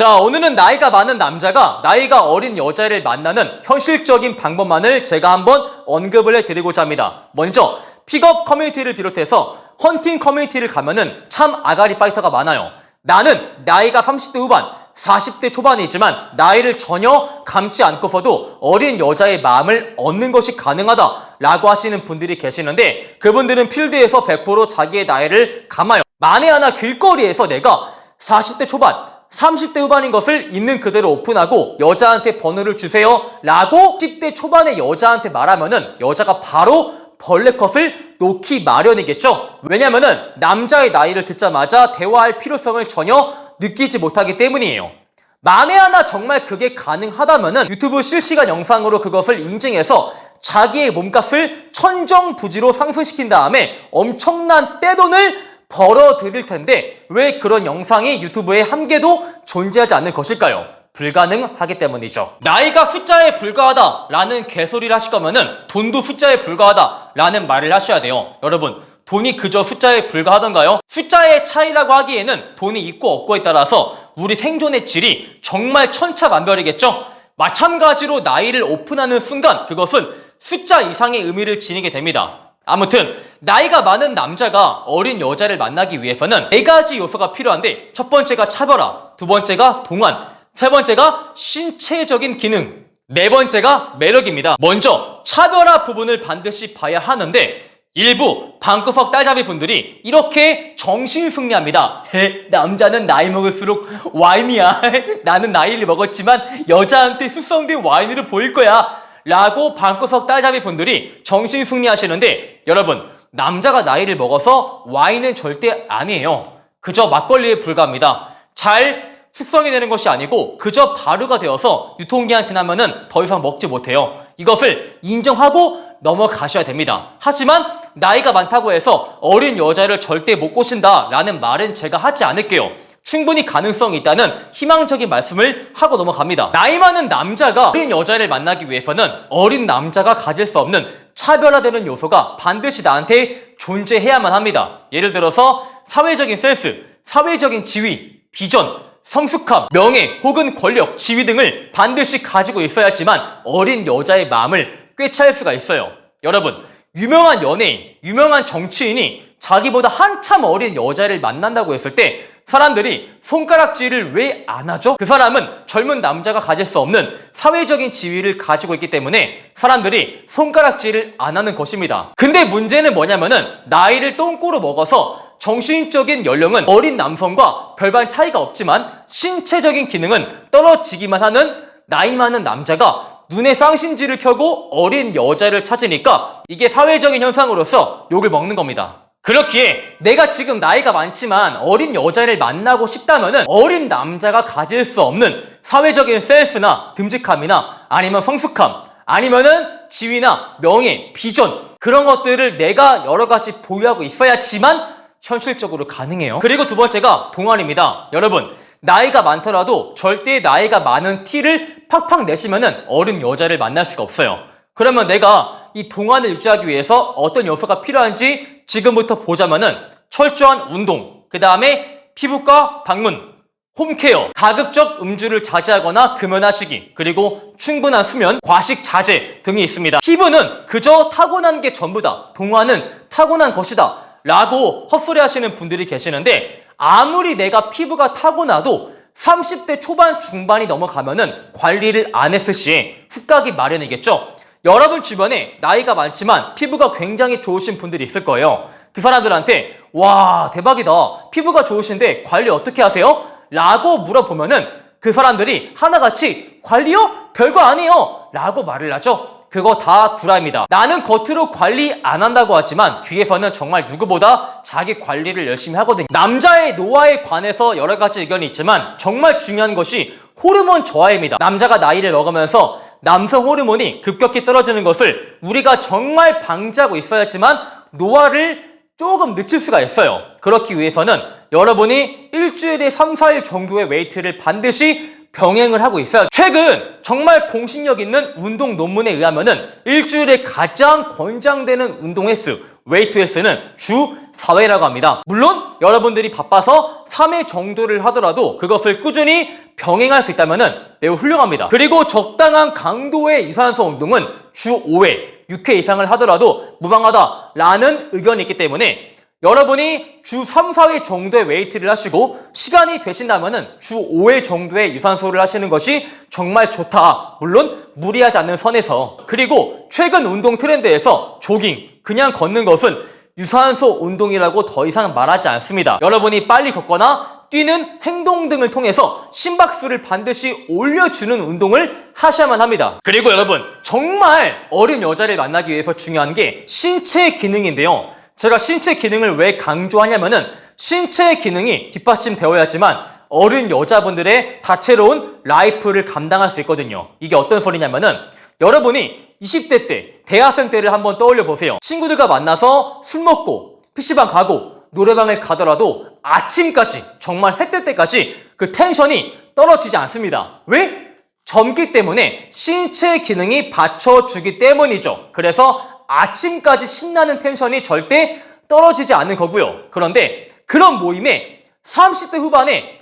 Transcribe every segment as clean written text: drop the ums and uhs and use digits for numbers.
자, 오늘은 나이가 많은 남자가 나이가 어린 여자를 만나는 현실적인 방법만을 제가 한번 언급을 해드리고자 합니다. 먼저 픽업 커뮤니티를 비롯해서 헌팅 커뮤니티를 가면은 참 아가리 파이터가 많아요. 나는 나이가 30대 후반, 40대 초반이지만 나이를 전혀 감지 않고서도 어린 여자의 마음을 얻는 것이 가능하다라고 하시는 분들이 계시는데, 그분들은 필드에서 100% 자기의 나이를 감아요. 만에 하나 길거리에서 내가 40대 초반, 30대 후반인 것을 있는 그대로 오픈하고 여자한테 번호를 주세요 라고 10대 초반의 여자한테 말하면은 여자가 바로 벌레컷을 놓기 마련이겠죠. 왜냐면은 남자의 나이를 듣자마자 대화할 필요성을 전혀 느끼지 못하기 때문이에요. 만에 하나 정말 그게 가능하다면은 유튜브 실시간 영상으로 그것을 인증해서 자기의 몸값을 천정부지로 상승시킨 다음에 엄청난 떼돈을 벌어들일 텐데 왜 그런 영상이 유튜브에 한 개도 존재하지 않는 것일까요? 불가능하기 때문이죠. 나이가 숫자에 불과하다라는 개소리를 하실 거면은 돈도 숫자에 불과하다라는 말을 하셔야 돼요. 여러분, 돈이 그저 숫자에 불과하던가요? 숫자의 차이라고 하기에는 돈이 있고 없고에 따라서 우리 생존의 질이 정말 천차만별이겠죠? 마찬가지로 나이를 오픈하는 순간 그것은 숫자 이상의 의미를 지니게 됩니다. 아무튼 나이가 많은 남자가 어린 여자를 만나기 위해서는 4가지 요소가 필요한데, 첫 번째가 차별화, 두 번째가 동안, 세 번째가 신체적인 기능, 네 번째가 매력입니다. 먼저 차별화 부분을 반드시 봐야 하는데, 일부 방구석 딸잡이 분들이 이렇게 정신승리합니다. 남자는 나이 먹을수록 와인이야. 나는 나이를 먹었지만 여자한테 숙성된 와인으로 보일 거야 라고 방구석 딸잡이 분들이 정신승리하시는데, 여러분, 남자가 나이를 먹어서 와인은 절대 아니에요. 그저 막걸리에 불과합니다. 잘 숙성이 되는 것이 아니고 그저 발효가 되어서 유통기한 지나면은 더 이상 먹지 못해요. 이것을 인정하고 넘어가셔야 됩니다. 하지만 나이가 많다고 해서 어린 여자를 절대 못 꼬신다 라는 말은 제가 하지 않을게요. 충분히 가능성이 있다는 희망적인 말씀을 하고 넘어갑니다. 나이 많은 남자가 어린 여자를 만나기 위해서는 어린 남자가 가질 수 없는 차별화되는 요소가 반드시 나한테 존재해야만 합니다. 예를 들어서 사회적인 센스, 사회적인 지위, 비전, 성숙함, 명예 혹은 권력, 지위 등을 반드시 가지고 있어야지만 어린 여자의 마음을 꿰찰 수가 있어요. 여러분, 유명한 연예인, 유명한 정치인이 자기보다 한참 어린 여자를 만난다고 했을 때 사람들이 손가락질을 왜 안 하죠? 그 사람은 젊은 남자가 가질 수 없는 사회적인 지위를 가지고 있기 때문에 사람들이 손가락질을 안 하는 것입니다. 근데 문제는 뭐냐면은 나이를 똥꼬로 먹어서 정신적인 연령은 어린 남성과 별반 차이가 없지만 신체적인 기능은 떨어지기만 하는 나이 많은 남자가 눈에 쌍심지를 켜고 어린 여자를 찾으니까 이게 사회적인 현상으로서 욕을 먹는 겁니다. 그렇기에 내가 지금 나이가 많지만 어린 여자를 만나고 싶다면은 어린 남자가 가질 수 없는 사회적인 센스나 듬직함이나 아니면 성숙함, 아니면은 지위나 명예, 비전, 그런 것들을 내가 여러 가지 보유하고 있어야지만 현실적으로 가능해요. 그리고 두 번째가 동안입니다. 여러분, 나이가 많더라도 절대 나이가 많은 티를 팍팍 내시면은 어린 여자를 만날 수가 없어요. 그러면 내가 이 동안을 유지하기 위해서 어떤 요소가 필요한지 지금부터 보자면은 철저한 운동, 그 다음에 피부과 방문, 홈케어, 가급적 음주를 자제하거나 금연하시기, 그리고 충분한 수면, 과식 자제 등이 있습니다. 피부는 그저 타고난 게 전부다, 동안은 타고난 것이다 라고 헛소리 하시는 분들이 계시는데, 아무리 내가 피부가 타고나도 30대 초반 중반이 넘어가면은 관리를 안 했을 시에 훅 가기 마련이겠죠. 여러분 주변에 나이가 많지만 피부가 굉장히 좋으신 분들이 있을 거예요. 그 사람들한테 와, 대박이다, 피부가 좋으신데 관리 어떻게 하세요? 라고 물어보면은 그 사람들이 하나같이 관리요? 별거 아니에요 라고 말을 하죠. 그거 다 구라입니다. 나는 겉으로 관리 안 한다고 하지만 뒤에서는 정말 누구보다 자기 관리를 열심히 하거든요. 남자의 노화에 관해서 여러 가지 의견이 있지만 정말 중요한 것이 호르몬 저하입니다. 남자가 나이를 먹으면서 남성 호르몬이 급격히 떨어지는 것을 우리가 정말 방지하고 있어야지만 노화를 조금 늦출 수가 있어요. 그렇기 위해서는 여러분이 일주일에 3, 4일 정도의 웨이트를 반드시 병행을 하고 있어요. 최근 정말 공신력 있는 운동 논문에 의하면은 일주일에 가장 권장되는 운동 횟수 웨이트 횟수는 주 4회라고 합니다. 물론 여러분들이 바빠서 3회 정도를 하더라도 그것을 꾸준히 병행할 수 있다면 매우 훌륭합니다. 그리고 적당한 강도의 유산소 운동은 주 5회, 6회 이상을 하더라도 무방하다라는 의견이 있기 때문에 여러분이 주 3, 4회 정도의 웨이트를 하시고 시간이 되신다면 주 5회 정도의 유산소를 하시는 것이 정말 좋다. 물론 무리하지 않는 선에서. 그리고 최근 운동 트렌드에서 조깅, 그냥 걷는 것은 유산소 운동이라고 더 이상 말하지 않습니다. 여러분이 빨리 걷거나 뛰는 행동 등을 통해서 심박수를 반드시 올려주는 운동을 하셔야만 합니다. 그리고 여러분, 정말 어린 여자를 만나기 위해서 중요한 게 신체 기능인데요. 제가 신체 기능을 왜 강조하냐면은 신체 기능이 뒷받침되어야지만 어린 여자분들의 다채로운 라이프를 감당할 수 있거든요. 이게 어떤 소리냐면은 여러분이 20대 때, 대학생 때를 한번 떠올려 보세요. 친구들과 만나서 술 먹고 PC방 가고 노래방을 가더라도 아침까지, 정말 해 뜰 때까지 그 텐션이 떨어지지 않습니다. 왜? 젊기 때문에 신체 기능이 받쳐주기 때문이죠. 그래서 아침까지 신나는 텐션이 절대 떨어지지 않는 거고요. 그런데 그런 모임에 30대 후반에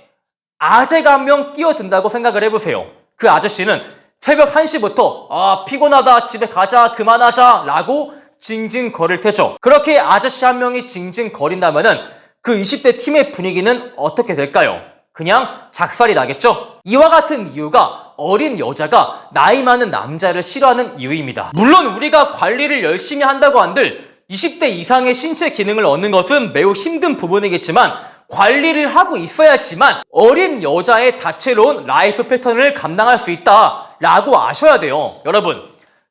아재가 한 명 끼어든다고 생각을 해보세요. 그 아저씨는 새벽 1시부터 피곤하다, 집에 가자, 그만하자 라고 징징 거릴 테죠. 그렇게 아저씨 한 명이 징징 거린다면은 그 20대 팀의 분위기는 어떻게 될까요? 그냥 작살이 나겠죠? 이와 같은 이유가 어린 여자가 나이 많은 남자를 싫어하는 이유입니다. 물론 우리가 관리를 열심히 한다고 한들 20대 이상의 신체 기능을 얻는 것은 매우 힘든 부분이겠지만 관리를 하고 있어야지만 어린 여자의 다채로운 라이프 패턴을 감당할 수 있다라고 아셔야 돼요. 여러분,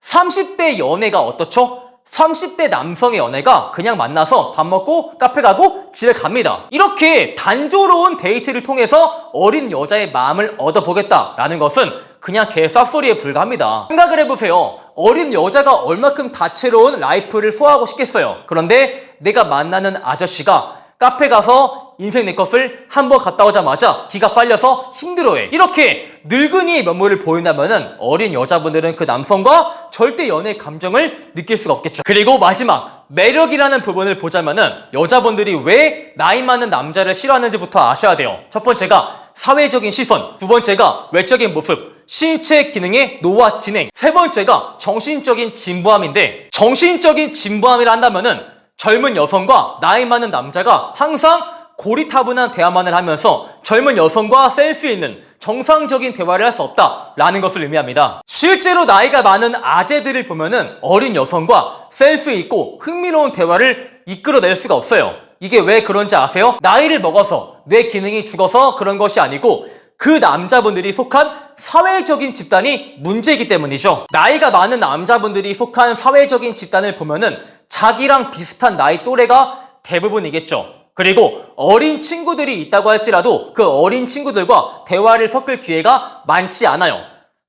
30대 연애가 어떻죠? 30대 남성의 연애가 그냥 만나서 밥 먹고 카페 가고 집에 갑니다. 이렇게 단조로운 데이트를 통해서 어린 여자의 마음을 얻어보겠다라는 것은 그냥 개쌉소리에 불과합니다. 생각을 해보세요. 어린 여자가 얼마큼 다채로운 라이프를 소화하고 싶겠어요. 그런데 내가 만나는 아저씨가 카페 가서 인생 내 것을 한번 갔다 오자마자 기가 빨려서 힘들어해. 이렇게 늙은이의 면모를 보인다면 어린 여자분들은 그 남성과 절대 연애 감정을 느낄 수가 없겠죠. 그리고 마지막, 매력이라는 부분을 보자면은 여자분들이 왜 나이 많은 남자를 싫어하는지부터 아셔야 돼요. 첫 번째가 사회적인 시선, 두 번째가 외적인 모습, 신체 기능의 노화 진행, 세 번째가 정신적인 진부함인데, 정신적인 진부함이라 한다면은 젊은 여성과 나이 많은 남자가 항상 고리타분한 대화만을 하면서 젊은 여성과 센스 있는 정상적인 대화를 할 수 없다라는 것을 의미합니다. 실제로 나이가 많은 아재들을 보면은 어린 여성과 센스 있고 흥미로운 대화를 이끌어낼 수가 없어요. 이게 왜 그런지 아세요? 나이를 먹어서 뇌 기능이 죽어서 그런 것이 아니고 그 남자분들이 속한 사회적인 집단이 문제이기 때문이죠. 나이가 많은 남자분들이 속한 사회적인 집단을 보면은 자기랑 비슷한 나이 또래가 대부분이겠죠. 그리고 어린 친구들이 있다고 할지라도 그 어린 친구들과 대화를 섞을 기회가 많지 않아요.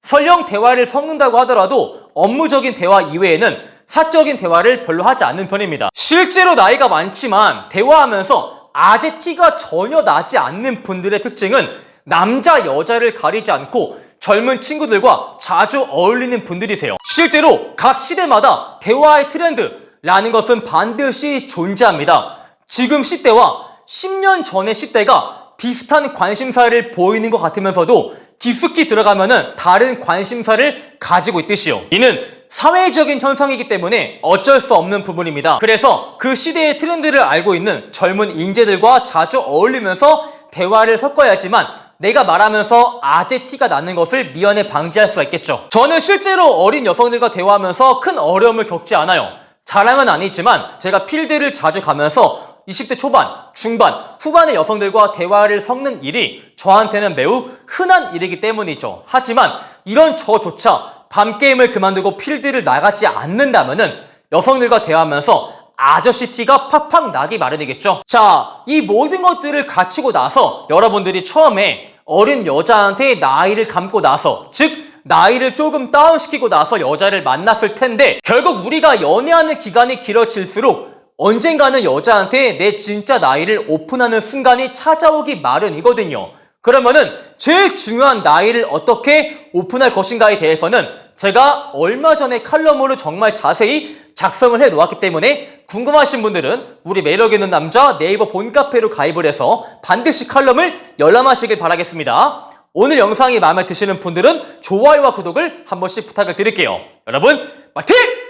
설령 대화를 섞는다고 하더라도 업무적인 대화 이외에는 사적인 대화를 별로 하지 않는 편입니다. 실제로 나이가 많지만 대화하면서 아재 티가 전혀 나지 않는 분들의 특징은 남자, 여자를 가리지 않고 젊은 친구들과 자주 어울리는 분들이세요. 실제로 각 시대마다 대화의 트렌드라는 것은 반드시 존재합니다. 지금 10대와 10년 전의 10대가 비슷한 관심사를 보이는 것 같으면서도 깊숙이 들어가면은 다른 관심사를 가지고 있듯이요. 이는 사회적인 현상이기 때문에 어쩔 수 없는 부분입니다. 그래서 그 시대의 트렌드를 알고 있는 젊은 인재들과 자주 어울리면서 대화를 섞어야지만 내가 말하면서 아재 티가 나는 것을 미연에 방지할 수가 있겠죠. 저는 실제로 어린 여성들과 대화하면서 큰 어려움을 겪지 않아요. 자랑은 아니지만 제가 필드를 자주 가면서 20대 초반, 중반, 후반의 여성들과 대화를 섞는 일이 저한테는 매우 흔한 일이기 때문이죠. 하지만 이런 저조차 밤게임을 그만두고 필드를 나가지 않는다면은 여성들과 대화하면서 아저씨 티가 팍팍 나기 마련이겠죠. 자, 이 모든 것들을 갖추고 나서 여러분들이 처음에 어린 여자한테 나이를 감고 나서, 즉 나이를 조금 다운시키고 나서 여자를 만났을 텐데 결국 우리가 연애하는 기간이 길어질수록 언젠가는 여자한테 내 진짜 나이를 오픈하는 순간이 찾아오기 마련이거든요. 그러면은 제일 중요한 나이를 어떻게 오픈할 것인가에 대해서는 제가 얼마 전에 칼럼으로 정말 자세히 작성을 해 놓았기 때문에 궁금하신 분들은 우리 매력있는 남자 네이버 본카페로 가입을 해서 반드시 칼럼을 열람하시길 바라겠습니다. 오늘 영상이 마음에 드시는 분들은 좋아요와 구독을 한 번씩 부탁을 드릴게요. 여러분, 파이팅!